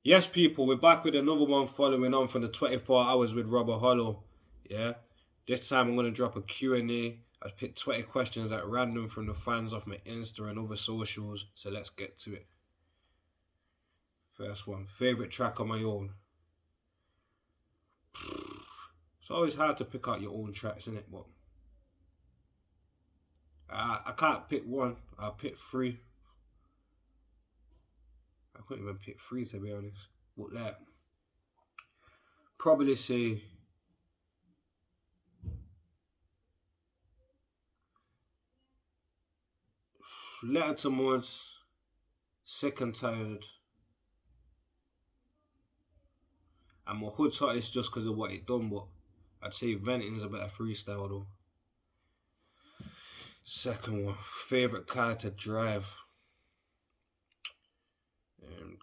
Yes, people, we're back with another one following on from the 24 hours with Robbahollow. Yeah, this time I'm going to drop a Q&A. I've picked 20 questions at random from the fans off my Insta and other socials, so let's get to it. First one, favorite track on my own. It's always hard to pick out your own tracks, isn't it? But I can't pick one. I'll pick three. I couldn't even pick three to be honest. But like, probably say Letter to Mods, Sick and Tired, and my hood's hottest just because of what it done, but I'd say Venting's a better freestyle though. Second one, favorite car to drive.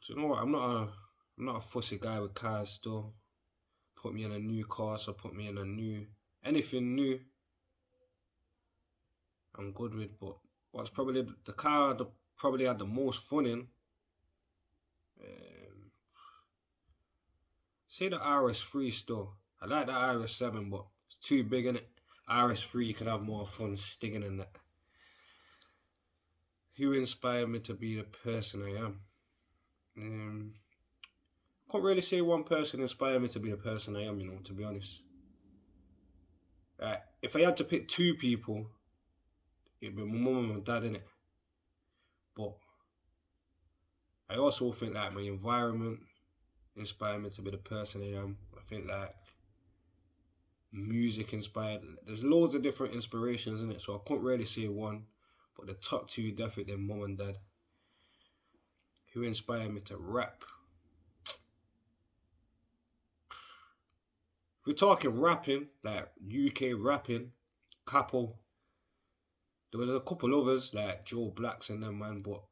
Do you know what? I'm not a fussy guy with cars still. Put me in a new car, so put me in a new anything new. I'm good with, but what's probably the car I probably had the most fun in. Say the RS3 still. I like the RS7, but it's too big in it. RS3 you can have more fun sticking in that. Who inspired me to be the person I am? Can't really say one person inspired me to be the person I am, to be honest. If I had to pick two people, it'd be my mum and my dad, innit? But I also think like my environment inspired me to be the person I am. I think like music inspired. There's loads of different inspirations in it, so I couldn't really say one. But the top two definitely mum and dad. Who inspired me to rap? If we're talking rapping, like UK rapping, Capo. There was a couple others like Joe Blacks and them man, but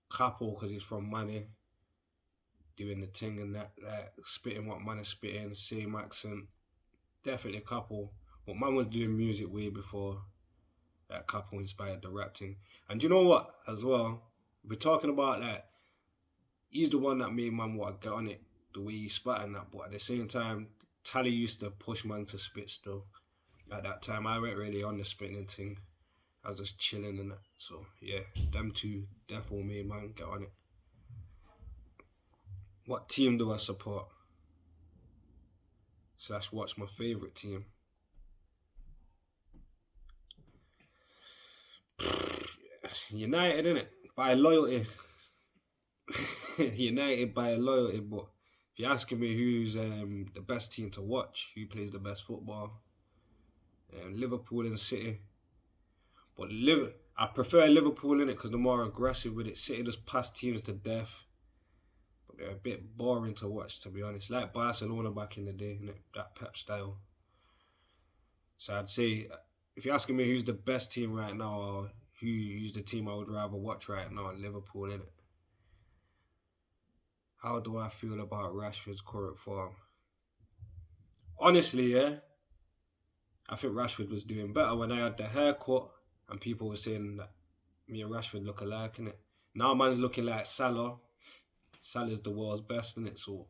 Capo because he's from Money, doing the thing and that, like spitting what man is spitting, same accent. Definitely Capo. But man was doing music way before that Capo inspired the rap thing. And you know what as well? We're talking about like he's the one that made man want to get on it, the way he spat and that, but at the same time, Tally used to push man to spit still. At that time I weren't really on the spitting thing. I was just chilling and that. So yeah, them two definitely made man get on it. What team do I support? Slash what's my favourite team? United, innit? By loyalty. United by loyalty, but if you're asking me who's the best team to watch, who plays the best football, Liverpool and City. But I prefer Liverpool in it because they're more aggressive with it. City just pass teams to death. But they're a bit boring to watch, to be honest. Like Barcelona back in the day, innit? That Pep style. So I'd say, if you're asking me who's the best team right now or who's the team I would rather watch right now, Liverpool, innit? How do I feel about Rashford's current form? Honestly, yeah, I think Rashford was doing better when I had the haircut and people were saying that me and Rashford look alike, innit? Now man's looking like Salah. Salah's the world's best, innit? So,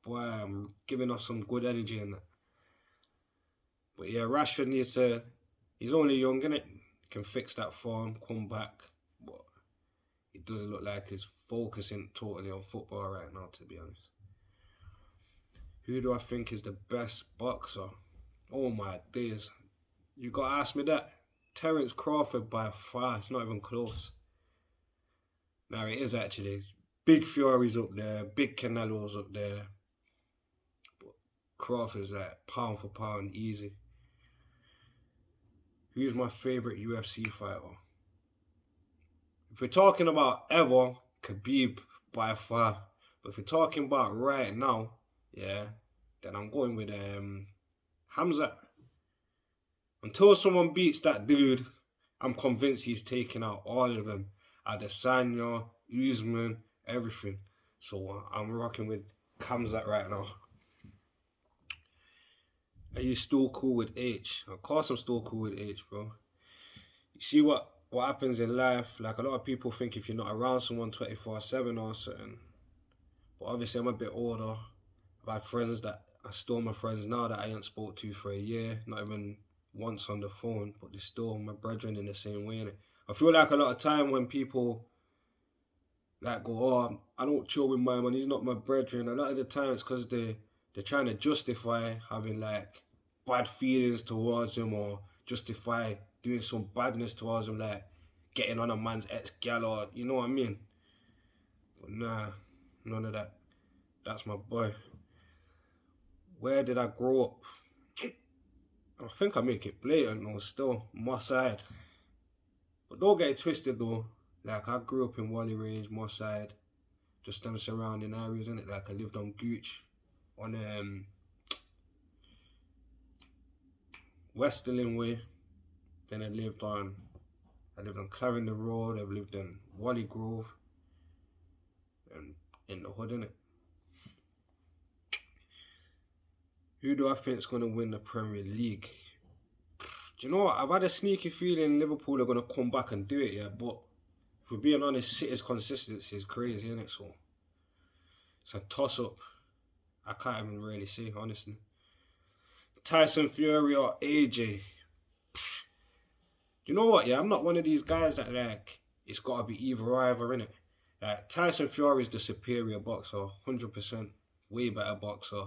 boy, I'm giving off some good energy in that. But yeah, Rashford needs to, he's only young, innit? Can fix that form, come back. But it does look like he's focusing totally on football right now, to be honest. Who do I think is the best boxer? Oh my days. You gotta ask me that. Terence Crawford by far. It's not even close. No, it is actually. Big Fury's up there. Big Canelo's up there. But Crawford's like pound for pound easy. Who's my favourite UFC fighter? If we're talking about ever, Khabib by far. But if we're talking about right now, yeah, then I'm going with Hamza. Until someone beats that dude, I'm convinced he's taking out all of them. Adesanya, Usman, everything. So I'm rocking with Hamza right now. Are you still cool with H? Of course I'm still cool with H, bro. You see what happens in life? Like a lot of people think if you're not around someone 24/7 or something, But obviously, I'm a bit older. I've had friends that are still my friends now that I ain't spoke to for a year, not even once on the phone, but they're still my brethren in the same way. Innit? I feel like a lot of time when people like go, oh, I don't chill with my man, he's not my brethren. A lot of the time it's because they're trying to justify having like bad feelings towards him or justify doing some badness towards him, like getting on a man's ex gal or you know what I mean. But nah, none of that. That's my boy. Where did I grow up? I think I make it blatant though, still, my side. But don't get it twisted though. Like I grew up in Wally Range, my side, just them surrounding areas, innit? Like I lived on Gooch, on Westerlin Way. Then I lived on Clarendon Road. I've lived in Wally Grove, and in the hood, innit? Who do I think is gonna win the Premier League? Do you know what? I've had a sneaky feeling Liverpool are gonna come back and do it, yeah. But if we're being honest, City's consistency is crazy, isn't it? So it's a toss up. I can't even really say, honestly. Tyson Fury or AJ? You know what? Yeah, I'm not one of these guys that like it's got to be either or either, innit? Like Tyson Fury is the superior boxer, 100%, way better boxer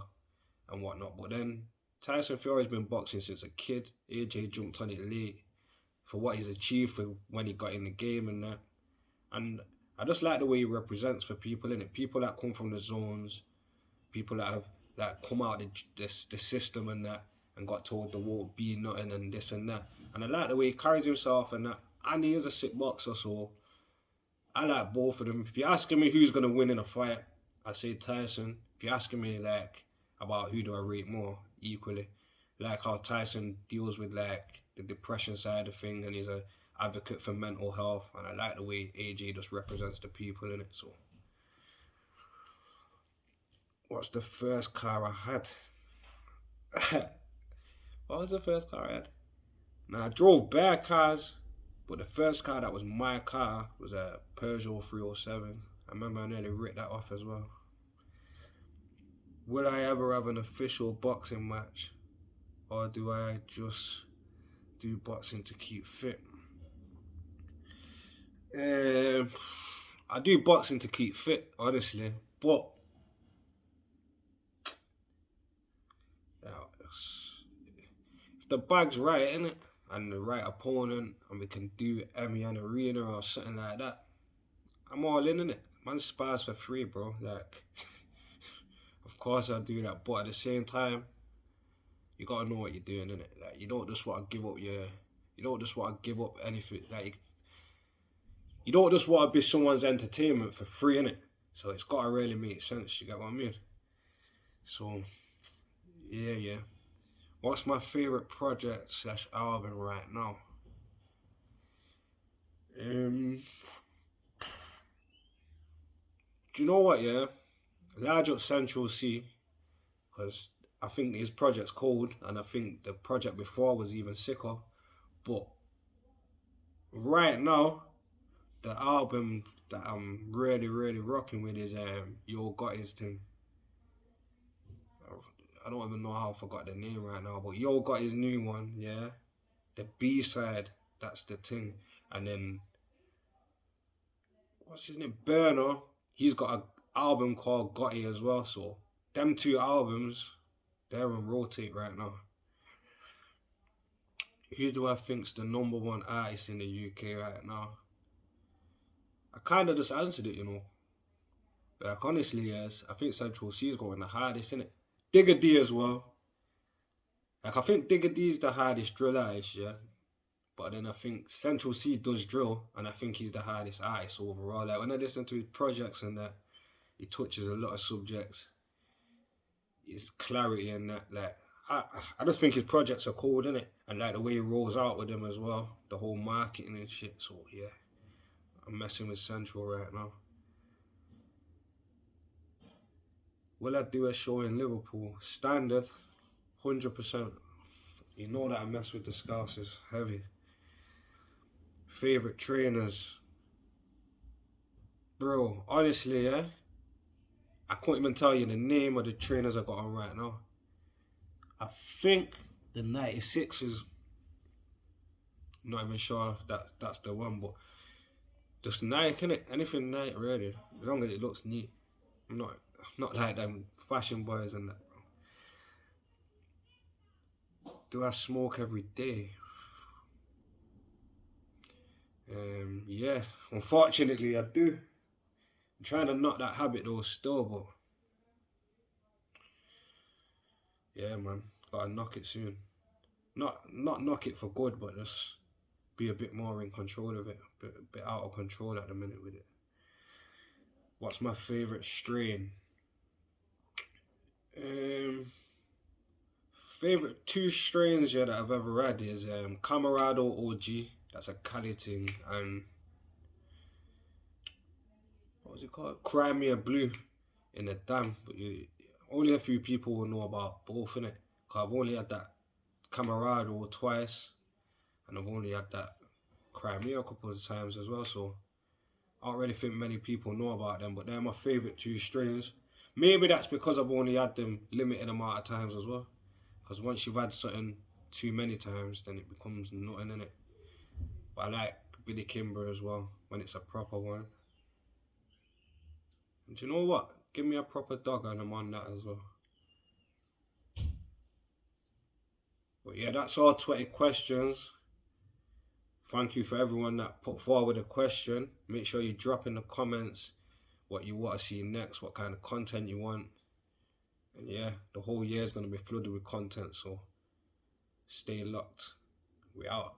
and whatnot. But then Tyson Fury's been boxing since a kid. AJ jumped on it late for what he's achieved for when he got in the game and that. And I just like the way he represents for people, innit? People that come from the zones, people that have like come out of the system and that and got told the won't be nothing and this and that. And I like the way he carries himself and that. And he is a sick boxer, so I like both of them. If you're asking me who's gonna win in a fight, I say Tyson. If you're asking me like about who do I rate more, equally. Like how Tyson deals with like the depression side of thing and he's a advocate for mental health and I like the way AJ just represents the people in it. So what's the first car I had? What was the first car I had? Now I drove bare cars, but the first car that was my car was a Peugeot 307. I remember I nearly ripped that off as well. Will I ever have an official boxing match, or do I just do boxing to keep fit? I do boxing to keep fit, honestly, but if the bag's right, innit, and the right opponent, and we can do Emian Arena or something like that, I'm all in it. Man spars for free, bro. Like, of course I do that, but at the same time, you gotta know what you're doing, innit? Like, you don't just want to give up you don't just want to give up anything. Like, you don't just want to be someone's entertainment for free, innit? So it's gotta really make sense. You get what I mean? So, yeah. What's my favorite project slash album right now? Do you know what? Yeah, Large Up Central C, because I think his project's cold, and I think the project before was even sicker. But right now, the album that I'm really rocking with is Yo Gotti's thing. I don't even know how I forgot the name right now, but Yo Gotti's new one, yeah. The B side, that's the thing, and then what's his name? Burner. He's got an album called Gotti as well. So them two albums, they're on rotate right now. Who do I think's the number one artist in the UK right now? I kind of just answered it, you know. Like honestly, yes, I think Central C is going the hardest, isn't it? Digger D as well. Like I think Digger D is the hardest drill artist, yeah. But then I think Central C does drill, and I think he's the hardest artist overall. Like when I listen to his projects and that, he touches a lot of subjects. His clarity and that, like I just think his projects are cool, innit? And like the way he rolls out with them as well, the whole marketing and shit. So yeah, I'm messing with Central right now. Will I do a show in Liverpool? Standard, 100%. You know that I mess with the Scousers heavy. Favorite trainers, bro. Honestly, yeah, I can't even tell you the name of the trainers I got on right now. I think the 96 is, not even sure if that's the one, but just Nike, innit? Anything Nike really, as long as it looks neat. I'm not like them fashion boys and that. Do I smoke every day? Yeah, unfortunately I do. I'm trying to knock that habit though still, but yeah, man, gotta knock it soon. Not knock it for good, but just be a bit more in control of it. A bit out of control at the minute with it. What's my favorite strain? Um, Favorite two strains, yeah, that I've ever had is Camarado OG. That's a Cali thing, and what was it called? Crimea Blue in a dam. But only a few people will know about both, innit? Cause I've only had that Camarado twice, and I've only had that Crimea a couple of times as well. So I don't really think many people know about them, but they're my favorite two strains. Maybe that's because I've only had them limited amount of times as well. Because once you've had something too many times, then it becomes nothing in it. But I like Billy Kimber as well when it's a proper one. And do you know what? Give me a proper dog and I'm on that as well. But yeah, that's all 20 questions. Thank you for everyone that put forward a question. Make sure you drop in the comments what you want to see next, what kind of content you want. And yeah, the whole year is going to be flooded with content, so stay locked. We out.